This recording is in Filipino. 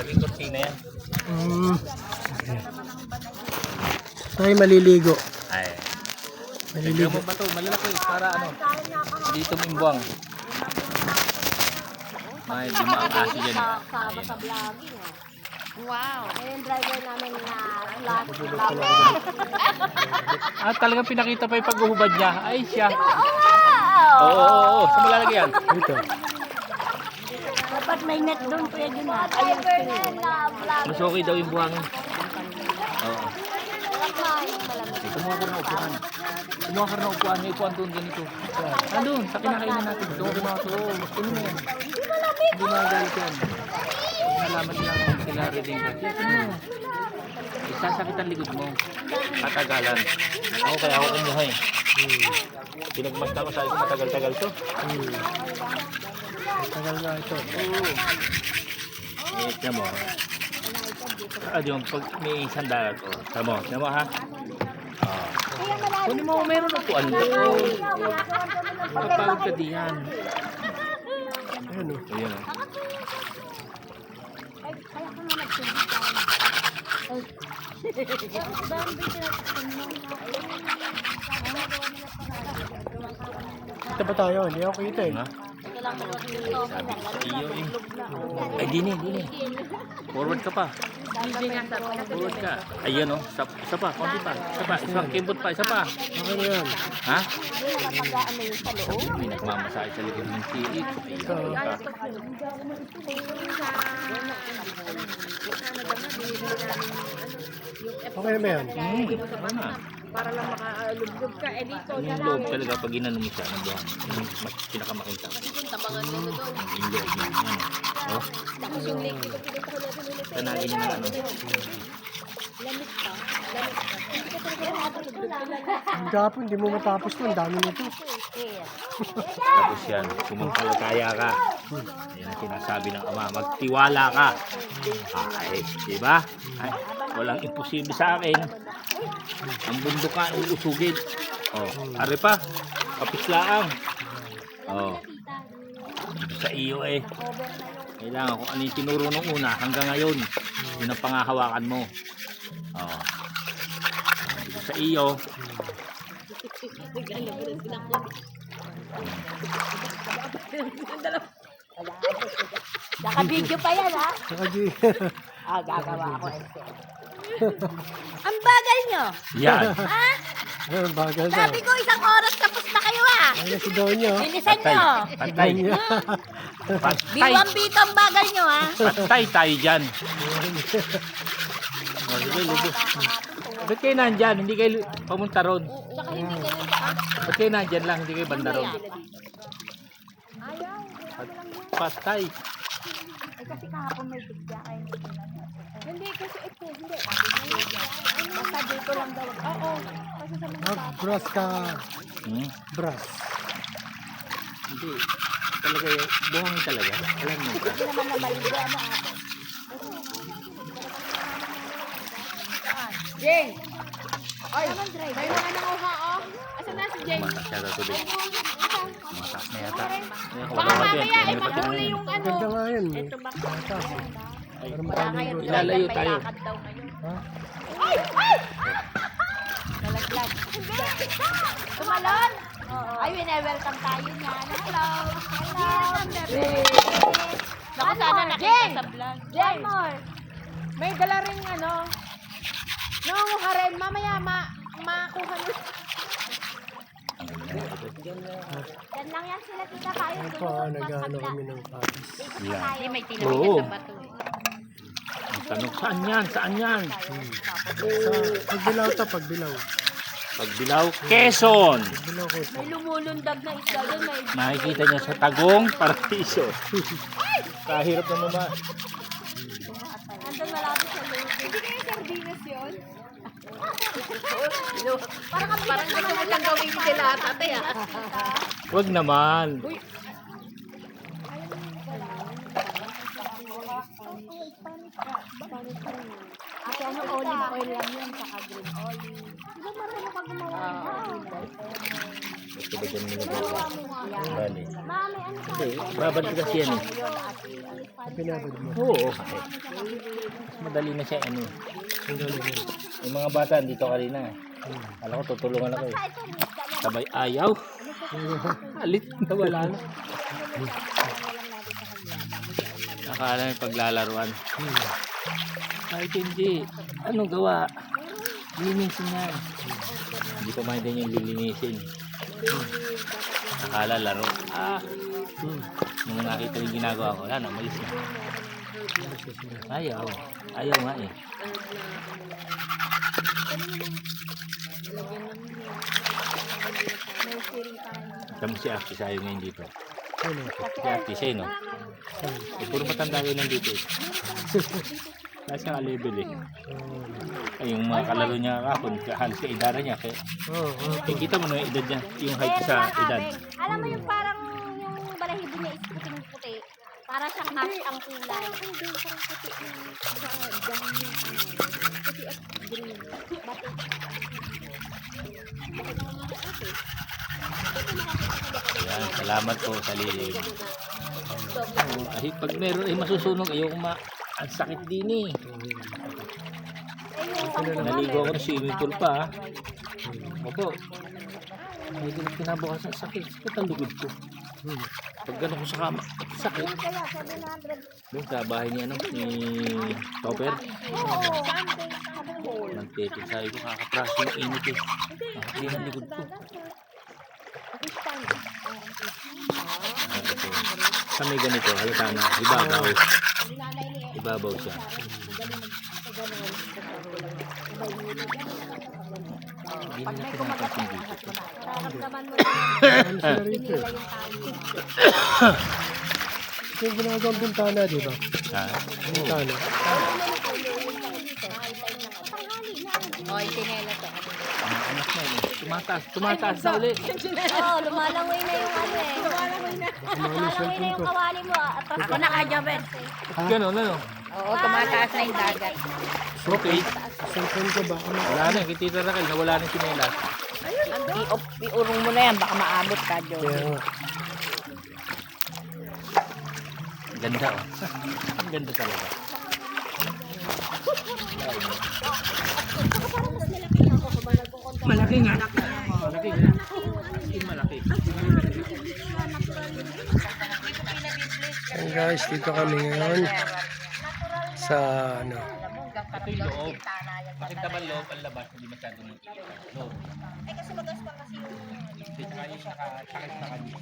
Laging kurtina yan. Tayo maliligo. Ay. Maliligo. Lagyan mo ba ito? Malalaki. Para ano? Dito mimbuang. May di maangasi dyan. Kasama sa vlogging. Wow. Ayun yung driver namin na flat. Ah, talagang pinakita pa yung paghuhubad niya. Ay, siya. Oo. Saan mo lalagay yan? Dito. Dapat may net doon pwede na. Driver na vlog. Mas okay daw yung buhangin. Oo. Kumuha ka ng upuan. Kumuha ka ng upuan. May upuan doon ganito. Ah, doon. Sa kinakainan natin. Doon kumuha ko. Kunin mo yan. Hindi na galit yan. Nalaman lang sila reading ka. Kunin mo. Isasakit ang likod mo. Katagalan. Ako kaya ako kumuha eh. Pinagmasta ko sa matagal-tagal to. Tagal nga ito. Oo. Wait na mo. Yung pag may sandal ko. Tama mo ha? Kunin mo, meron upuan doon. Mapagod ka diyan. Ayan o. Ayan o. Kita ba tayo? Hindi ako kita eh. Ha? Iyo eh. Ay, dini. Forward ka pa. Forward ka. Ayan o. Isa pa. Konti pa. Isa pa. Isa kimbot pa. Isa pa. Okay na yan. Ha? May nagmamasahe sa likod ng tiit. Ito. Okay na ba yan? Para lang makalublob ka. Eh dito. Yung loob talaga pag ginano mo siya ng buwan. Yung mas pinakamakinta. Tabangan nyo doon. Yung loob niya. Yan o. Oh. Tapos yung lake. Tanagin niya ng ano. Lamit ka. Ang gapo, hindi mo matapos to. Ang dami nito. Tapos yan. Sumampalataya ka. Yan ang sinasabi ng Ama. Magtiwala ka. Ay, diba? Ay, walang imposible sa akin. Ang bundok ka, uusugin. Oh, ari pa. Kapislaang. Oh. Dito sa iyo eh. Kailangan kung ano yung tinuro nung una hanggang ngayon. Yun ang pangahawakan mo. Oh. Dito sa iyo. Naka-video pa yan ha? Nakaji. Gagawa ako. Ang bagal nyo. Yan. Ha? Ayun, bagal na. Sabi ko isang oras tapos na kayo ha. Ayun si Donyo. Bilisan Patay. nyo. Patay. Patay. Biwang-bito ang bagal nyo ha. Patay tayo dyan. Oh, sige, lubos. Ba't kayo nandyan? Hindi kayo pumunta ron. Saka hindi ganun pa. Ba't kayo nandyan lang? Hindi kayo banda ron. Patay. Ay kasi kahapon may bigya kayo. Hindi kasi ito. Hindi. Basta dito lang daw. Oo. Kasi sa mga Mag-brush ka. Brush. Hindi. Talaga yun. Buhangin talaga. Alam mo ba? hindi naman na maligo. Ano ate? Jeng! Ay! May mga nanguha oh. Asan na si Jeng? Mataas yata tubig. Mataas na yata. Baka mamaya ay mahuli yung ano. Ganda nga yun. Ito ba? Mataas. Ay, Para Wala makaligo. kayong Ilalayo may tayo. lakad daw ngayon. Ha? Nalaglag. Tumalon! Ay, welcome tayo niya. Hello! Naku, sana nakita sa vlog. One more! May dala rin ano. Nangunguha rin. Mamaya makuha nyo. Yan lang yan sila tita tayo. Ayun po, nag-ano kami ng papis. Yan. Hindi, may Oo. tinawid sa bato eh. Ang tanong, saan yan? Saan yan? Sa pagbilaw to, pagbilaw. Pagbilaw, Quezon. Pagbilaw ko. May lumulundag na isda doon. May Makikita niya sa Tagong Paraiso. Kahirap na naman. andun malapit sa loob. Hindi kayo sardinas yun? Parang gusto mo lang gawin sila tate ah. Huwag naman. Ate, ano, olive oil lang yun, saka green olive. Di ba marunong ka gumawa? Gusto ba dyan nilagay? Bali. Mami, ano ka? Hindi, babad ko kasi yan eh. Pinabad mo. Oo. Madali na siya ano. Ang galing yun. Yung mga bata dito kanina eh. Alam ko tutulungan ako eh. Sabay ayaw. Alit na wala na. Akala may paglalaruan. Kahit hindi. Ano gawa? Linisin yan. Hindi pa maintain yung lilinisin. Akala laro. Nung nakita yung ginagawa ko, ano, malis na. Ayaw. Ayaw nga eh. Kamu si Aki sa'yo ngayon dito. Ano? Si Aki sa'yo, no? Eh, puro matanda kayo nandito eh. Kasi ang level eh. Ay, yung mga kalaro niya kapon, halos ka idara niya. Kaya, kita mo no, yung edad niya, yung height sa edad. Alam mo yung parang yung balahibo niya is puting-puti. Para siyang ash ang kulay. Hindi, parang puti sa dahon niya. Puti at green. Batik. Ayan, salamat po sa lilim. Ay, pag meron ay masusunog, ayoko ang sakit din eh. Naligo ako ng swimming pool pa ha. Opo. Medyo kinabukasan ang sakit. Sakit ang lugod ko. Pag gano'n ko sa kama, sakit. Kaya 700. Doon sa bahay ni ano, ni Topper. Oo. Sunday. Nagtipid. Sabi ko, kakapraso yung init eh. Nakakili ang likod ko. Sa may ganito, halata na, ibabaw. Ibabaw siya. Hindi nila pinapansin dito. Nararamdaman mo Ano sila rito? nila yung tali. Yung ginagawang bintana, di ba? Ha? Bintana. Oy, tinela to. Ang anak na yun. Tumataas na ulit. Oo, lumalangoy na yung ano eh. Lumalangoy na. Lumalangoy na yung kawali mo. Ako na ka, Jobert. Gano'n, ano? Oo, tumataas na yung dagat. Okay. Cellphone ko ba? Ano? Wala na, kitita na kayo. Nawala na yung sinelas. Iurong mo na yan, baka maabot ka, Jobert. Kaya nga. Ganda oh. Ang ganda talaga. Malaki nga. Malaki nga. Malaki. Ayan guys, dito kami ngayon sa ano. Ito yung loob. Bakit naman loob ang labas? Hindi masyadong loob. Ay, kasi magas pa kasi yung... Hindi, tsaka yung nakatakit na kanya.